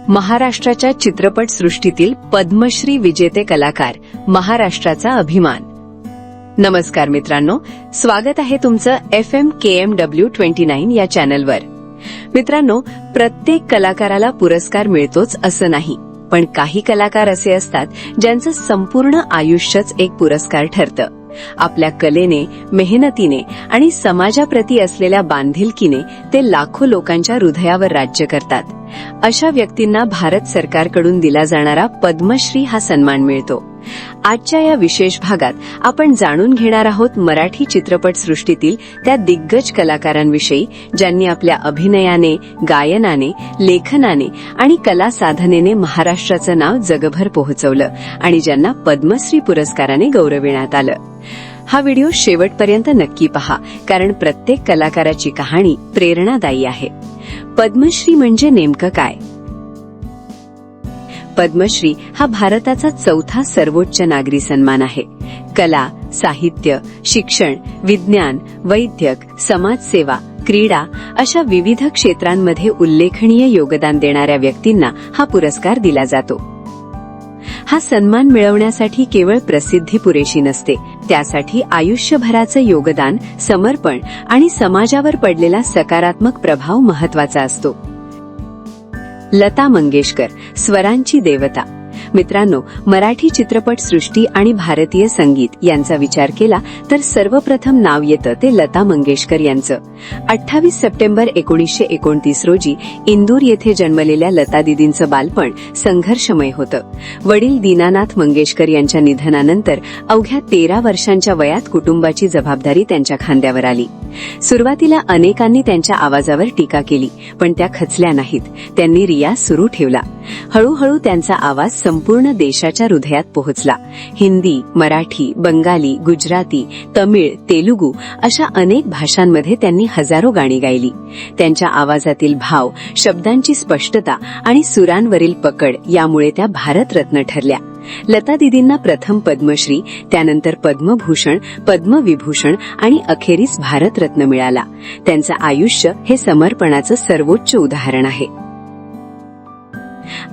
महाराष्ट्राच्या चित्रपट सृष्टीतील पद्मश्री विजेते कलाकार, महाराष्ट्राचा अभिमान. नमस्कार मित्रांनो, स्वागत आहे तुमचं FM KMW 29 या चॅनलवर. मित्रांनो, प्रत्येक कलाकाराला पुरस्कार मिळतोच असं नाही, पण काही कलाकार असे असतात ज्यांचं संपूर्ण आयुष्यच एक पुरस्कार ठरतं. आपल्या कलेने, मेहनतीने आणि समाजाप्रती असलेल्या बांधिलकीने ते लाखो लोकांच्या हृदयावर राज्य करतात. अशा व्यक्तींना भारत सरकारकडून दिला जाणारा पद्मश्री हा सन्मान मिळतो. आजच्या या विशेष भागात आपण जाणून घेणार आहोत मराठी चित्रपट सृष्टीतील त्या दिग्गज कलाकारांविषयी, ज्यांनी आपल्या अभिनयाने, गायनाने, लेखनाने आणि कला साधनेने महाराष्ट्राचं नाव जगभर पोहोचवलं आणि ज्यांना पद्मश्री पुरस्काराने गौरविण्यात आलं. हा व्हिडिओ शेवटपर्यंत नक्की पहा, कारण प्रत्येक कलाकाराची कहाणी प्रेरणादायी आहे. पद्मश्री म्हणजे नेमकं काय? पद्मश्री हा भारताचा चौथा सर्वोच्च नागरी सन्मान आहे. कला, साहित्य, शिक्षण, विज्ञान, वैद्यक, समाजसेवा, क्रीडा अशा विविध क्षेत्रांमध्ये उल्लेखनीय योगदान देणाऱ्या व्यक्तींना हा पुरस्कार दिला जातो. हा सन्मान मिळवण्यासाठी केवळ प्रसिद्धी पुरेशी नसते, त्यासाठी आयुष्यभराचं योगदान, समर्पण आणि समाजावर पडलेला सकारात्मक प्रभाव महत्वाचा असतो. लता मंगेशकर, स्वरांची देवता. मित्रांनो, मराठी चित्रपट सृष्टी आणि भारतीय संगीत यांचा विचार केला तर सर्वप्रथम नाव येतं ते लता मंगेशकर यांचं. 28 सप्टेंबर 1929 रोजी इंदूर येथे जन्मलेल्या लता दिदींचं बालपण संघर्षमय होतं. वडील दीनानाथ मंगेशकर यांच्या निधनानंतर अवघ्या 13 वर्षांच्या वयात कुटुंबाची जबाबदारी त्यांच्या खांद्यावर आली. सुरुवातीला अनेकांनी त्यांच्या आवाजावर टीका केली, पण त्या खचल्या नाहीत. त्यांनी रियाज सुरू ठेवला. हळूहळू त्यांचा आवाज संपूर्ण देशाच्या हृदयात पोहोचला. हिंदी, मराठी, बंगाली, गुजराती, तमिळ, तेलुगू अशा अनेक भाषांमध्ये त्यांनी हजारो गाणी गायली. त्यांच्या आवाजातील भाव, शब्दांची स्पष्टता आणि सुरांवरील पकड यामुळे त्या भारतरत्न ठरल्या. लता दिदींना प्रथम पद्मश्री, त्यानंतर पद्मभूषण, पद्मविभूषण आणि अखेरीस भारतरत्न मिळाला. त्यांचं आयुष्य हे समर्पणाचं सर्वोच्च उदाहरण आहे.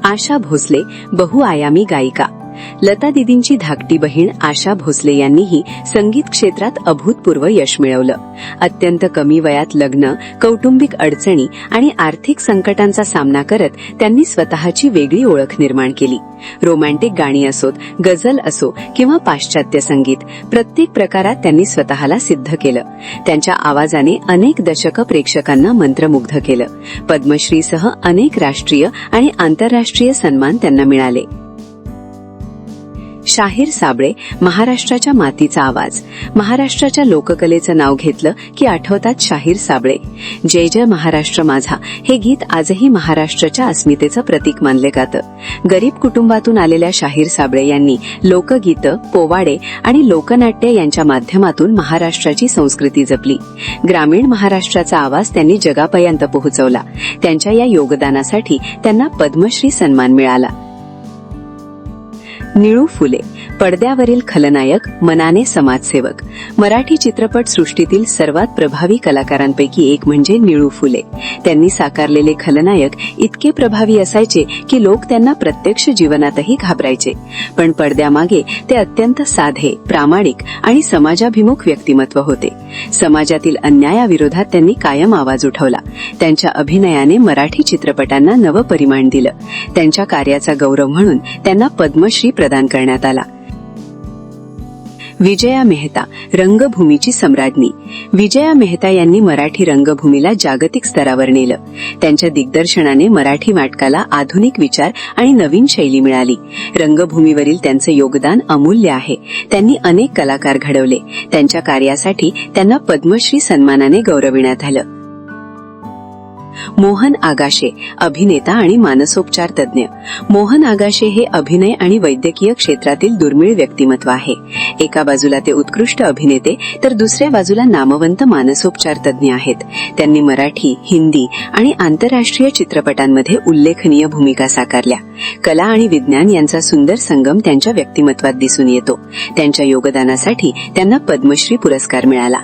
आशा भोसले, बहुआयामी गायिका. लता दिदींची धाकटी बहीण आशा भोसले यांनीही संगीत क्षेत्रात अभूतपूर्व यश मिळवलं. अत्यंत कमी वयात लग्न, कौटुंबिक अडचणी आणि आर्थिक संकटांचा सामना करत त्यांनी स्वतःची वेगळी ओळख निर्माण केली. रोमॅन्टिक गाणी असोत, गझल असो किंवा पाश्चात्य संगीत, प्रत्येक प्रकारात त्यांनी स्वतःला सिद्ध केलं. त्यांच्या आवाजाने अनेक दशकं प्रेक्षकांना मंत्रमुग्ध केलं. पद्मश्रीसह अनेक राष्ट्रीय आणि आंतरराष्ट्रीय सन्मान त्यांना मिळाले. शाहीर साबळे, महाराष्ट्राच्या मातीचा आवाज. महाराष्ट्राच्या लोककलेचं नाव घेतलं की आठवतात शाहीर साबळे. जय जय महाराष्ट्र माझा हे गीत आजही महाराष्ट्राच्या अस्मितेचं प्रतीक मानले जातं. गरीब कुटुंबातून आलेल्या शाहीर साबळे यांनी लोकगीतं, पोवाडे आणि लोकनाट्य यांच्या माध्यमातून महाराष्ट्राची संस्कृती जपली. ग्रामीण महाराष्ट्राचा आवाज त्यांनी जगापर्यंत पोहोचवला. त्यांच्या या योगदानासाठी त्यांना पद्मश्री सन्मान मिळाला. निळू फुले, पडद्यावरील खलनायक, मनाने समाजसेवक. मराठी चित्रपट सृष्टीतील सर्वात प्रभावी कलाकारांपैकी एक म्हणजे निळू फुले. त्यांनी साकारलेले खलनायक इतके प्रभावी असायचे की लोक त्यांना प्रत्यक्ष जीवनातही घाबरायचे, पण पडद्यामागे ते अत्यंत साधे, प्रामाणिक आणि समाजाभिमुख व्यक्तिमत्व होते. समाजातील अन्यायाविरोधात त्यांनी कायम आवाज उठवला. त्यांच्या अभिनयाने मराठी चित्रपटांना नवं परिमाण दिलं. त्यांच्या कार्याचा गौरव म्हणून त्यांना पद्मश्री प्रदान करण्यात आला. विजया मेहता, रंगभूमीची सम्राज्ञी. विजया मेहता यांनी मराठी रंगभूमीला जागतिक स्तरावर नेलं. त्यांच्या दिग्दर्शनाने मराठी नाटकाला आधुनिक विचार आणि नवीन शैली मिळाली. रंगभूमीवरील त्यांचं योगदान अमूल्य आहे. त्यांनी अनेक कलाकार घडवले. त्यांच्या कार्यासाठी त्यांना पद्मश्री सन्मानाने गौरविण्यात आलं. मोहन आगाशे, अभिनेता आणि मानसोपचार तज्ज्ञ. मोहन आगाशे हे अभिनय आणि वैद्यकीय क्षेत्रातील दुर्मिळ व्यक्तिमत्व आहे. एका बाजूला ते उत्कृष्ट अभिनेते तर दुसऱ्या बाजूला नामवंत मानसोपचार तज्ज्ञ आहेत. त्यांनी मराठी, हिंदी आणि आंतरराष्ट्रीय चित्रपटांमध्ये उल्लेखनीय भूमिका साकारल्या. कला आणि विज्ञान यांचा सुंदर संगम त्यांच्या व्यक्तिमत्वात दिसून येतो. त्यांच्या योगदानासाठी त्यांना पद्मश्री पुरस्कार मिळाला.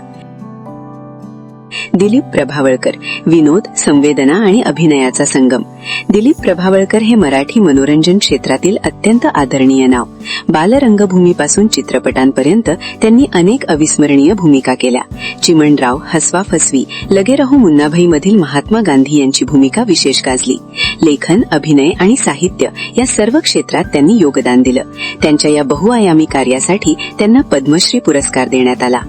दिलीप प्रभावळकर, विनोद, संवेदना आणि अभिनयाचा संगम. दिलीप प्रभावळकर हे मराठी मनोरंजन क्षेत्रातील अत्यंत आदरणीय नाव. बालरंगभूमीपासून चित्रपटांपर्यंत त्यांनी अनेक अविस्मरणीय भूमिका केल्या. चिमणराव, हसवा फसवी, लगे राहू मुन्नाभाई मधील महात्मा गांधी यांची भूमिका विशेष गाजली. लेखन, अभिनय आणि साहित्य या सर्व क्षेत्रात त्यांनी योगदान दिलं. त्यांच्या या बहुआयामी कार्यासाठी त्यांना पद्मश्री पुरस्कार देण्यात आला.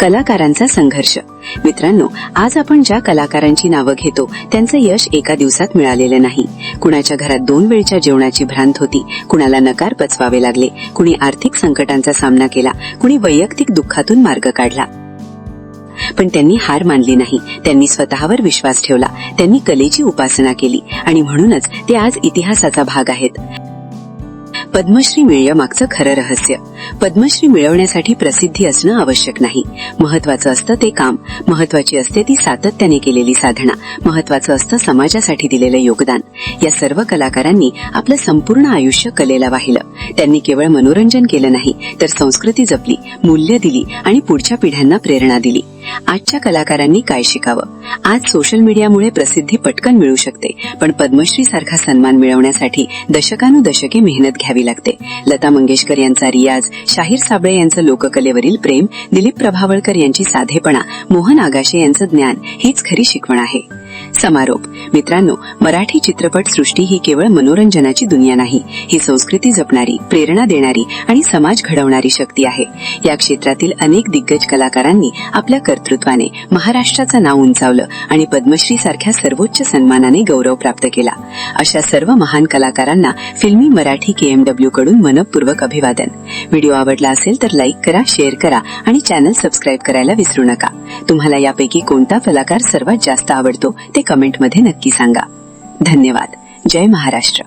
कलाकारांचा संघर्ष. मित्रांनो, आज आपण ज्या कलाकारांची नावं घेतो त्यांचं यश एका दिवसात मिळालेलं नाही. कुणाच्या घरात 2 वेळच्या जेवणाची भ्रांत होती, कुणाला नकार पचवावे लागले, कुणी आर्थिक संकटांचा सामना केला, कुणी वैयक्तिक दुःखातून मार्ग काढला. पण त्यांनी हार मानली नाही. त्यांनी स्वतःवर विश्वास ठेवला. त्यांनी कलेची उपासना केली आणि म्हणूनच ते आज इतिहासाचा भाग आहेत. पद्मश्री मिळण्यामागचं खरं रहस्य. पद्मश्री मिळवण्यासाठी प्रसिद्धी असणं आवश्यक नाही. महत्वाचं असतं ते काम, महत्वाची असते ती सातत्याने केलेली साधना, महत्वाचं असतं समाजासाठी दिलेलं योगदान. या सर्व कलाकारांनी आपलं संपूर्ण आयुष्य कलेला वाहिलं. त्यांनी केवळ मनोरंजन केलं नाही, तर संस्कृती जपली, मूल्य दिली आणि पुढच्या पिढ्यांना प्रेरणा दिली. आजच्या कलाकारांनी काय शिकावं? आज सोशल मीडियामुळे प्रसिद्धी पटकन मिळू शकते, पण पद्मश्री सारखा सन्मान मिळवण्यासाठी दशकानुदशके मेहनत घ्यावी लागते. लता मंगेशकर यांचा रियाज, शाहीर साबळे यांचं लोककलेवरील प्रेम, दिलीप प्रभावळकर यांची साधेपणा, मोहन आगाशे यांचं ज्ञान हीच खरी शिकवण आहे. समारोप. मित्रांनो, मराठी चित्रपट सृष्टी ही केवळ मनोरंजनाची दुनिया नाही. ही संस्कृती जपणारी, प्रेरणा देणारी आणि समाज घडवणारी शक्ती आहे. या क्षेत्रातील अनेक दिग्गज कलाकारांनी आपल्या कर्तृत्वाने महाराष्ट्राचं नाव उंचावलं आणि पद्मश्री सारख्या सर्वोच्च सन्मानाने गौरव प्राप्त केला. अशा सर्व महान कलाकारांना फिल्मी मराठी KMW कडून मनपूर्वक अभिवादन. व्हिडिओ आवडला असेल तर लाईक करा, शेअर करा आणि चॅनल सबस्क्राईब करायला विसरू नका. तुम्हाला यापैकी कोणता कलाकार सर्वात जास्त आवडतो ते कमेंटमध्ये नक्की सांगा. धन्यवाद. जय महाराष्ट्र.